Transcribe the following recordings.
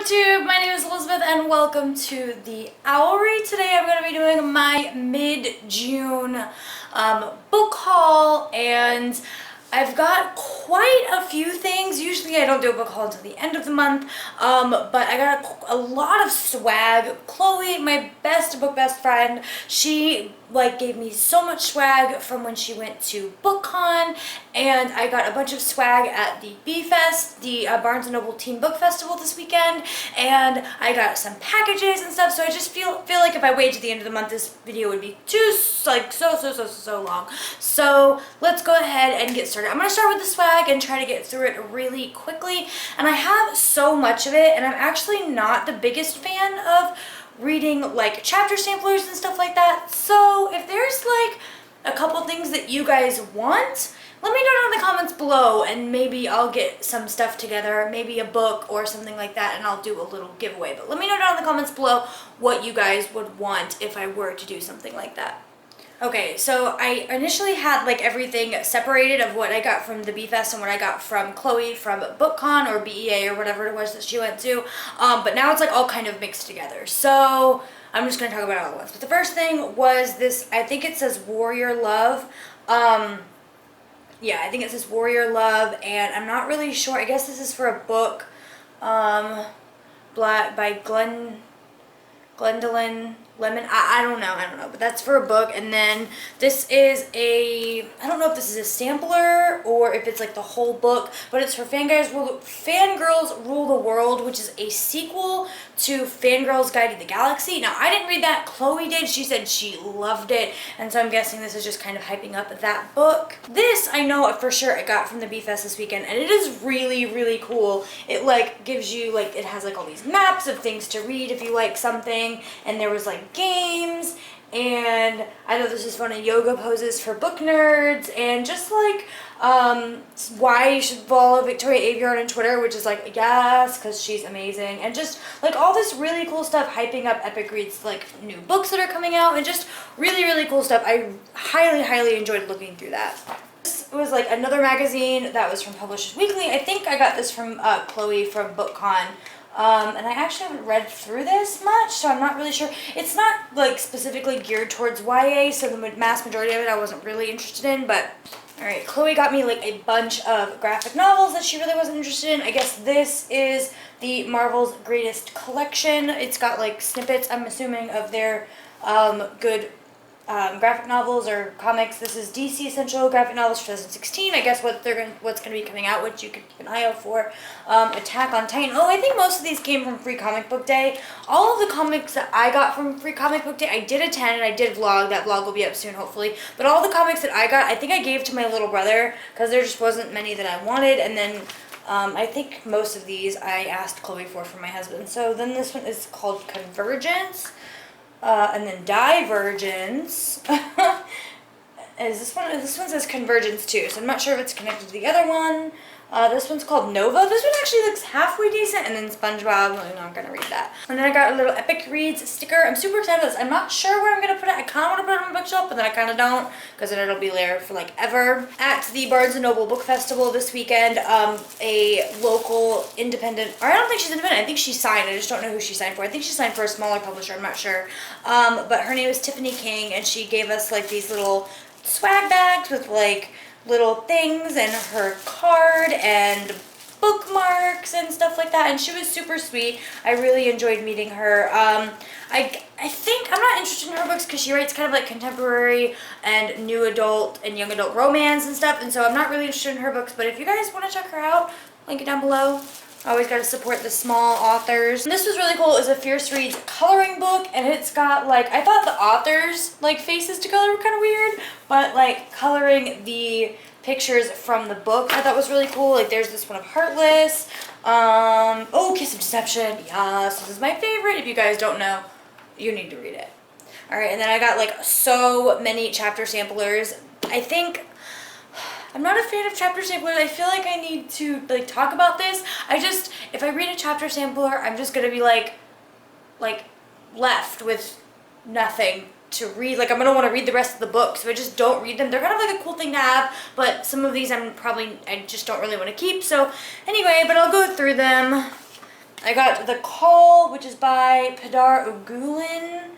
BookTube, my name is Elizabeth and welcome to the Owl Read. Today I'm going to be doing my mid-June book haul, and I've got quite a few things. Usually I don't do a book haul until the end of the month, but I got a lot of swag. Chloe, my best friend, she gave me so much swag from when she went to BookCon, and I got a bunch of swag at the B-Fest, the Barnes & Noble Teen Book Festival this weekend, and I got some packages and stuff, so I just feel like if I wait to the end of the month, this video would be too, so long. So let's go ahead and get started. I'm going to start with the swag and try to get through it really quickly, and I have so much of it, and I'm actually not the biggest fan of reading chapter samplers and stuff like that. So if there's a couple things that you guys want, let me know in the comments below, and maybe I'll get some stuff together, maybe a book or something like that, and I'll do a little giveaway. But let me know down in the comments below what you guys would want if I were to do something like that. Okay, so I initially had everything separated of what I got from the B-Fest and what I got from Chloe from BookCon or BEA or whatever it was that she went to, but now it's all kind of mixed together. So I'm just going to talk about it all at once. But the first thing was this, I think it says Warrior Love. Yeah, I think it says Warrior Love, and I'm not really sure. I guess this is for a book by Gwendolyn Lemon. I don't know, but that's for a book. And then this is I don't know if this is a sampler or if it's the whole book, but it's for Fangirls Rule the World, which is a sequel to Fangirls Guide to the Galaxy. Now, I didn't read that. Chloe did. She said she loved it, and so I'm guessing this is just kind of hyping up that book. This, I know for sure I got from the B-Fest this weekend, and it is really, really cool. It gives you it has all these maps of things to read if you like something, and there was games, and I know this is one of yoga poses for book nerds, and just why you should follow Victoria Aveyard on Twitter, which is yes, because she's amazing, and just all this really cool stuff hyping up Epic Reads new books that are coming out, and just really, really cool stuff. I highly enjoyed looking through that. This was another magazine that was from Publishers Weekly. I think I got this from Chloe from BookCon. And I actually haven't read through this much, so I'm not really sure. It's not specifically geared towards YA, so the mass majority of it I wasn't really interested in, but alright, Chloe got me a bunch of graphic novels that she really wasn't interested in. I guess this is the Marvel's Greatest Collection. It's got snippets, I'm assuming, of their good graphic novels or comics. This is DC Essential Graphic Novels 2016. I guess what's going to be coming out, which you could keep an eye out for. Attack on Titan. Oh, I think most of these came from Free Comic Book Day. All of the comics that I got from Free Comic Book Day, I did attend and I did vlog. That vlog will be up soon, hopefully. But all the comics that I got, I think I gave to my little brother because there just wasn't many that I wanted. And then I think most of these I asked Chloe for my husband. So then this one is called Convergence. And then Divergence. This one says Convergence too, so I'm not sure if it's connected to the other one. This one's called Nova. This one actually looks halfway decent, and then SpongeBob. I'm not gonna read that. And then I got a little Epic Reads sticker. I'm super excited about this. I'm not sure where I'm gonna put it. I kind of want to put it on my bookshelf, but then I kind of don't, because then it'll be there for ever. At the Barnes & Noble Book Festival this weekend, a local independent, or I don't think she's independent, I think she signed. I just don't know who she signed for. I think she signed for a smaller publisher. I'm not sure. But her name is Tiffany King, and she gave us these little swag bags with little things and her card and bookmarks and stuff like that, and she was super sweet. I really enjoyed meeting her. I think I'm not interested in her books because she writes kind of contemporary and new adult and young adult romance and stuff, and so I'm not really interested in her books. But if you guys want to check her out, link it down below. Always got to support the small authors. And this was really cool. It was a Fierce Reads coloring book, and it's got I thought the authors faces to color were kind of weird, but coloring the pictures from the book I thought was really cool. There's this one of Heartless. Oh, Kiss of Deception. Yes, this is my favorite. If you guys don't know, you need to read it. Alright, and then I got so many chapter samplers. I think I'm not a fan of chapter samplers. I feel like I need to talk about this. If I read a chapter sampler, I'm just gonna be left with nothing to read. I'm gonna want to read the rest of the book, so I just don't read them. They're kind of a cool thing to have, but some of these I just don't really want to keep. So anyway, but I'll go through them. I got The Call, which is by Pilar Ogulin.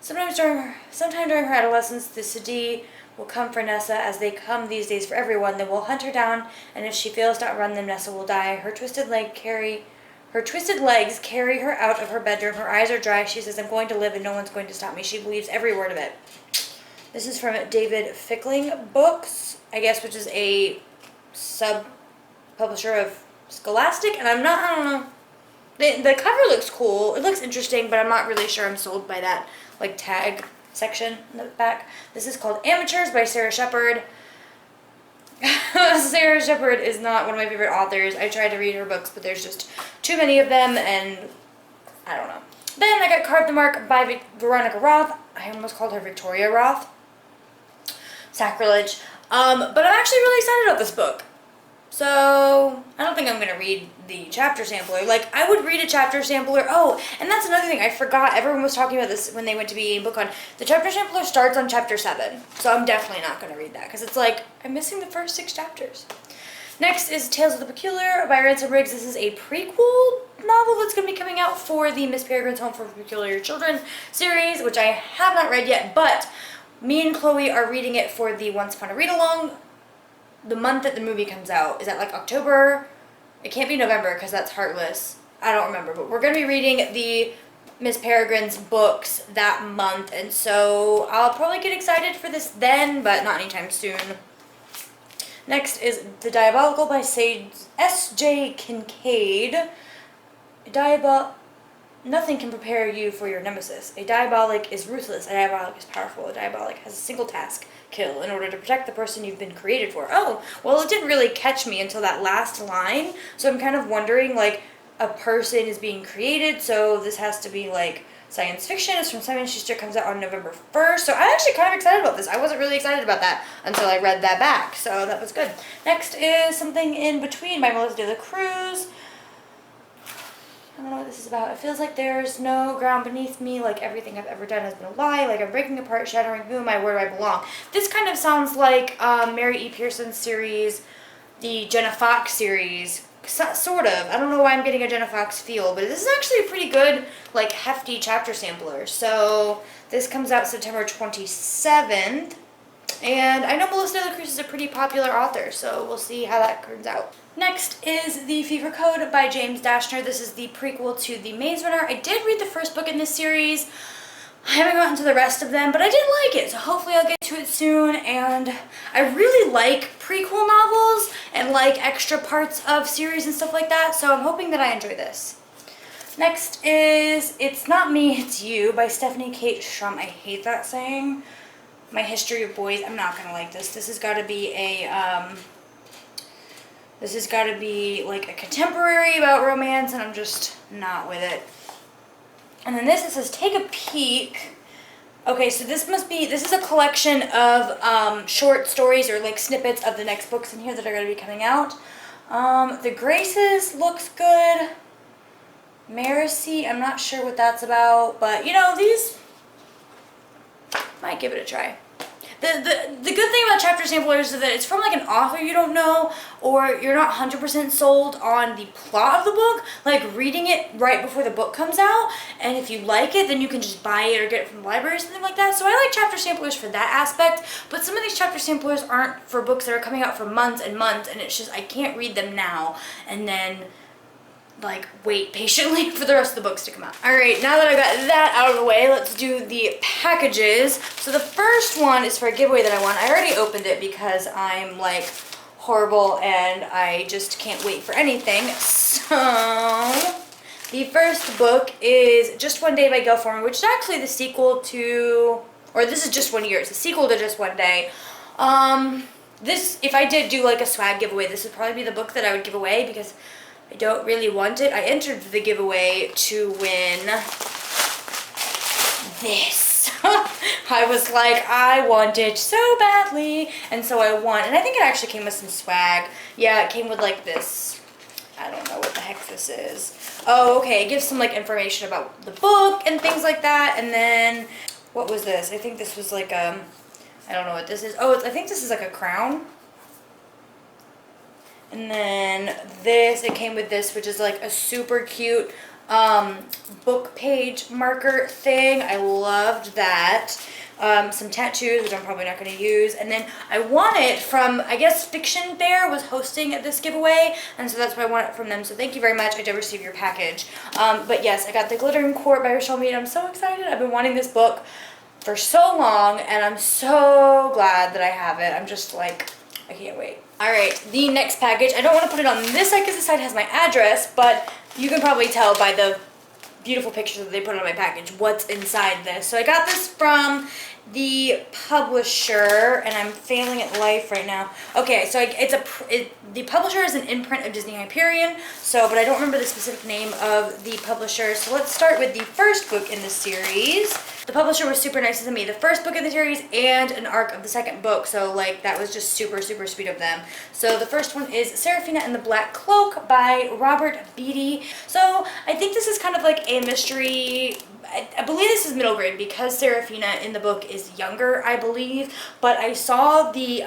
Sometime during her adolescence, the Sadi will come for Nessa as they come these days for everyone. They will hunt her down, and if she fails to outrun them, Nessa will die. Her twisted legs carry her out of her bedroom. Her eyes are dry. She says, "I'm going to live and no one's going to stop me." She believes every word of it. This is from David Fickling Books, I guess, which is a sub-publisher of Scholastic, and I don't know. The cover looks cool. It looks interesting, but I'm not really sure I'm sold by that, like, tag section in the back. This is called Amateurs by Sarah Shepard. Sarah Shepard is not one of my favorite authors. I tried to read her books, but there's just too many of them, and I don't know. Then I got Carve the Mark by Veronica Roth. I almost called her Victoria Roth. Sacrilege. But I'm actually really excited about this book. So, I don't think I'm going to read the chapter sampler. Like, I would read a chapter sampler. Oh, and that's another thing. I forgot. Everyone was talking about this when they went to BA BookCon. The chapter sampler starts on chapter 7. So, I'm definitely not going to read that. Because it's like, I'm missing the first 6 chapters. Next is Tales of the Peculiar by Ransom Riggs. This is a prequel novel that's going to be coming out for the Miss Peregrine's Home for Peculiar Children series, which I have not read yet. But me and Chloe are reading it for the Once Upon a Read-Along. The month that the movie comes out. Is that like October? It can't be November because that's Heartless. I don't remember. But we're going to be reading the Miss Peregrine's books that month. And so I'll probably get excited for this then, but not anytime soon. Next is The Diabolical by S.J. Kincaid. Nothing can prepare you for your nemesis. A diabolic is ruthless. A diabolic is powerful. A diabolic has a single task: kill, in order to protect the person you've been created for. Oh, well, it didn't really catch me until that last line. So I'm kind of wondering, like, a person is being created, so this has to be, like, science fiction. It's from Simon Schuster, comes out on November 1st. So I'm actually kind of excited about this. I wasn't really excited about that until I read that back. So that was good. Next is Something in Between by Melissa de la Cruz. I don't know what this is about. It feels like there's no ground beneath me, like everything I've ever done has been a lie, like I'm breaking apart, shattering, who am I, where do I belong? This kind of sounds like Mary E. Pearson's series, the Jenna Fox series, sort of. I don't know why I'm getting a Jenna Fox feel, but this is actually a pretty good, like, hefty chapter sampler. So this comes out September 27th, and I know Melissa de la Cruz is a pretty popular author, so we'll see how that turns out. Next is The Fever Code by James Dashner. This is the prequel to The Maze Runner. I did read the first book in this series. I haven't gotten to the rest of them, but I did like it, so hopefully I'll get to it soon. And I really like prequel novels and like extra parts of series and stuff like that, so I'm hoping that I enjoy this. Next is It's Not Me, It's You by Stephanie Kate Shrum. I hate that saying. My History of Boys. I'm not gonna like this. This has got to be like a contemporary about romance, and I'm just not with it. And then this, it says Take a Peek. Okay, so this is a collection of short stories or like snippets of the next books in here that are going to be coming out. The Graces looks good. Maracy, I'm not sure what that's about, but you know, these might give it a try. The good thing about chapter samplers is that it's from like an author you don't know, or you're not 100% sold on the plot of the book, like reading it right before the book comes out, and if you like it, then you can just buy it or get it from the library or something like that. So I like chapter samplers for that aspect, but some of these chapter samplers aren't for books that are coming out for months and months, and it's just, I can't read them now and then like wait patiently for the rest of the books to come out. Alright, now that I got that out of the way, let's do the packages. So the first one is for a giveaway that I won. I already opened it because I'm like horrible and I just can't wait for anything. So the first book is Just One Day by Gail Forman, which is actually the sequel to, or this is Just 1 Year. It's a sequel to Just One Day. This, if I did do like a swag giveaway, this would probably be the book that I would give away because I don't really want it. I entered the giveaway to win this. I was like, I want it so badly, and so I won. And I think it actually came with some swag. Yeah, it came with like this. I don't know what the heck this is. Oh, okay, it gives some like information about the book and things like that. And then, what was this? I think this was like, I don't know what this is. Oh, I think this is like a crown. And then this, it came with this, which is like a super cute book page marker thing. I loved that. Some tattoos, which I'm probably not going to use. And then I won it from, I guess, Fiction Bear was hosting this giveaway, and so that's why I won it from them. So thank you very much. I did receive your package. But yes, I got The Glittering Court by Rochelle Mead. I'm so excited. I've been wanting this book for so long, and I'm so glad that I have it. I'm just like, I can't wait. All right, the next package. I don't want to put it on this side because this side has my address, but you can probably tell by the beautiful pictures that they put on my package what's inside this. So I got this from the publisher, and I'm failing at life right now. Okay, so the publisher is an imprint of Disney Hyperion, but I don't remember the specific name of the publisher. So let's start with the first book in the series. The publisher was super nice to me. The first book in the series and an arc of the second book, so like that was just super, super sweet of them. So the first one is Seraphina and the Black Cloak by Robert Beatty. So I think this is kind of like a mystery. I believe this is middle grade because Seraphina in the book is younger, I believe. But I saw the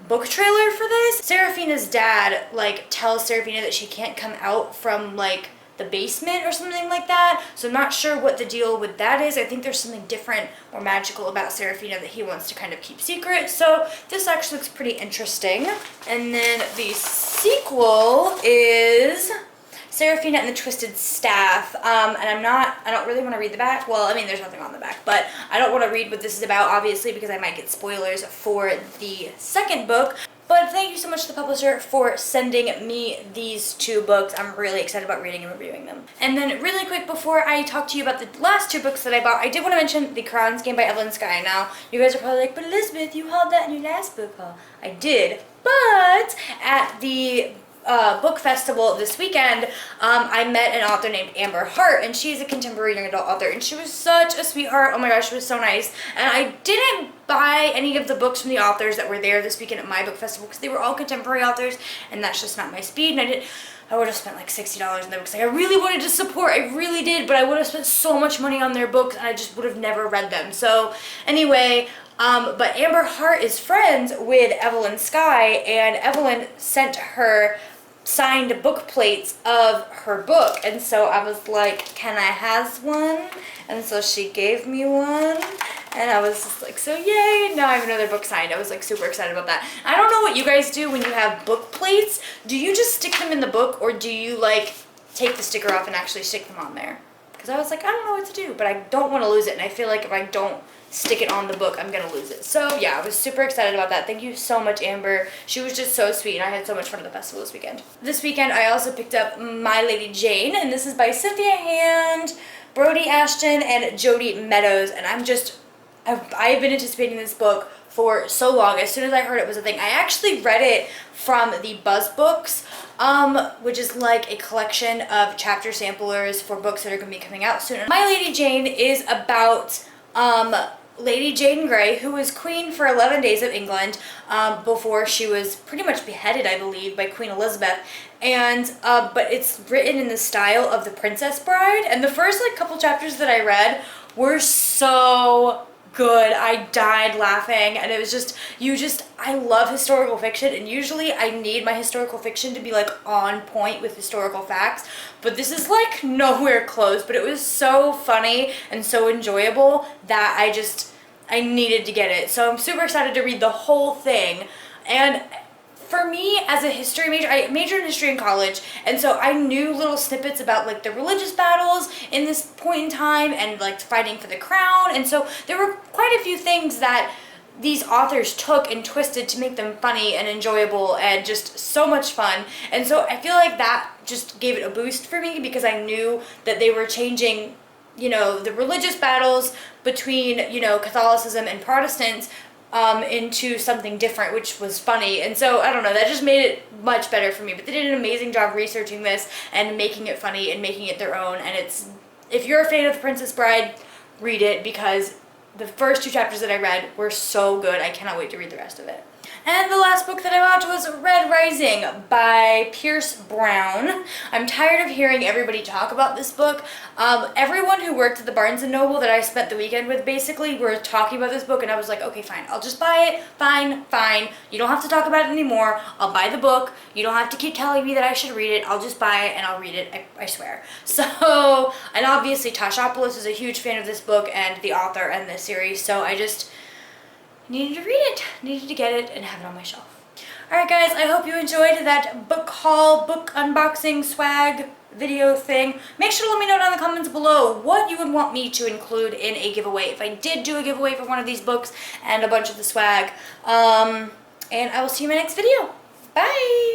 book trailer for this. Seraphina's dad like tells Seraphina that she can't come out from like the basement or something like that. So I'm not sure what the deal with that is. I think there's something different or magical about Seraphina that he wants to kind of keep secret. So this actually looks pretty interesting. And then the sequel is Seraphina and the Twisted Staff, and I don't really want to read the back. Well, I mean, there's nothing on the back, but I don't want to read what this is about, obviously, because I might get spoilers for the second book. But thank you so much to the publisher for sending me these two books. I'm really excited about reading and reviewing them. And then really quick, before I talk to you about the last two books that I bought, I did want to mention The Crowns Game by Evelyn Skye. Now, you guys are probably like, but Elizabeth, you hauled that in your last book haul. I did, but at the book festival this weekend, I met an author named Amber Hart, and she's a contemporary young adult author, and she was such a sweetheart. Oh my gosh, she was so nice. And I didn't buy any of the books from the authors that were there this weekend at my book festival because they were all contemporary authors, and that's just not my speed. And I would have spent like $60 on their books. Like, I really wanted to support, I really did, but I would have spent so much money on their books, and I just would have never read them. So anyway, but Amber Hart is friends with Evelyn Skye, and Evelyn sent her signed book plates of her book, and so I was like, can I have one? And so she gave me one, and I was just like, so yay, now I have another book signed. I was like super excited about that. I don't know what you guys do when you have book plates. Do you just stick them in the book, or do you like take the sticker off and actually stick them on there? Because I was like, I don't know what to do, but I don't want to lose it, and I feel like if I don't stick it on the book, I'm gonna lose it. So yeah, I was super excited about that. Thank you so much, Amber. She was just so sweet, and I had so much fun at the festival this weekend. This weekend, I also picked up My Lady Jane, and this is by Cynthia Hand, Brody Ashton, and Jody Meadows, and I've been anticipating this book for so long. As soon as I heard it was a thing, I actually read it from the Buzz Books, which is like a collection of chapter samplers for books that are going to be coming out soon. My Lady Jane is about Lady Jane Grey, who was queen for 11 days of England before she was pretty much beheaded, I believe, by Queen Elizabeth. And but it's written in the style of The Princess Bride, and the first like couple chapters that I read were so good. I died laughing, and it was just, I love historical fiction, and usually I need my historical fiction to be like on point with historical facts, but this is like nowhere close. But it was so funny and so enjoyable that I needed to get it. So I'm super excited to read the whole thing. And for me, as a history major, I majored in history in college, and so I knew little snippets about like the religious battles in this point in time and like fighting for the crown, and so there were quite a few things that these authors took and twisted to make them funny and enjoyable and just so much fun. And so I feel like that just gave it a boost for me because I knew that they were changing, you know, the religious battles between, you know, Catholicism and Protestants into something different, which was funny. And so I don't know, that just made it much better for me. But they did an amazing job researching this and making it funny and making it their own. And it's, if you're a fan of The Princess Bride, read it, because the first two chapters that I read were so good. I cannot wait to read the rest of it. And the last book that I watched was Red Rising by Pierce Brown. I'm tired of hearing everybody talk about this book. Everyone who worked at the Barnes & Noble that I spent the weekend with basically were talking about this book, and I was like, okay, fine, I'll just buy it. Fine. You don't have to talk about it anymore. I'll buy the book. You don't have to keep telling me that I should read it. I'll just buy it and I'll read it, I swear. So, and obviously Tashopoulos is a huge fan of this book and the author and this series, so I just needed to read it, needed to get it and have it on my shelf. Alright guys, I hope you enjoyed that book haul, book unboxing, swag video thing. Make sure to let me know down in the comments below what you would want me to include in a giveaway if I did do a giveaway for one of these books and a bunch of the swag. And I will see you in my next video. Bye!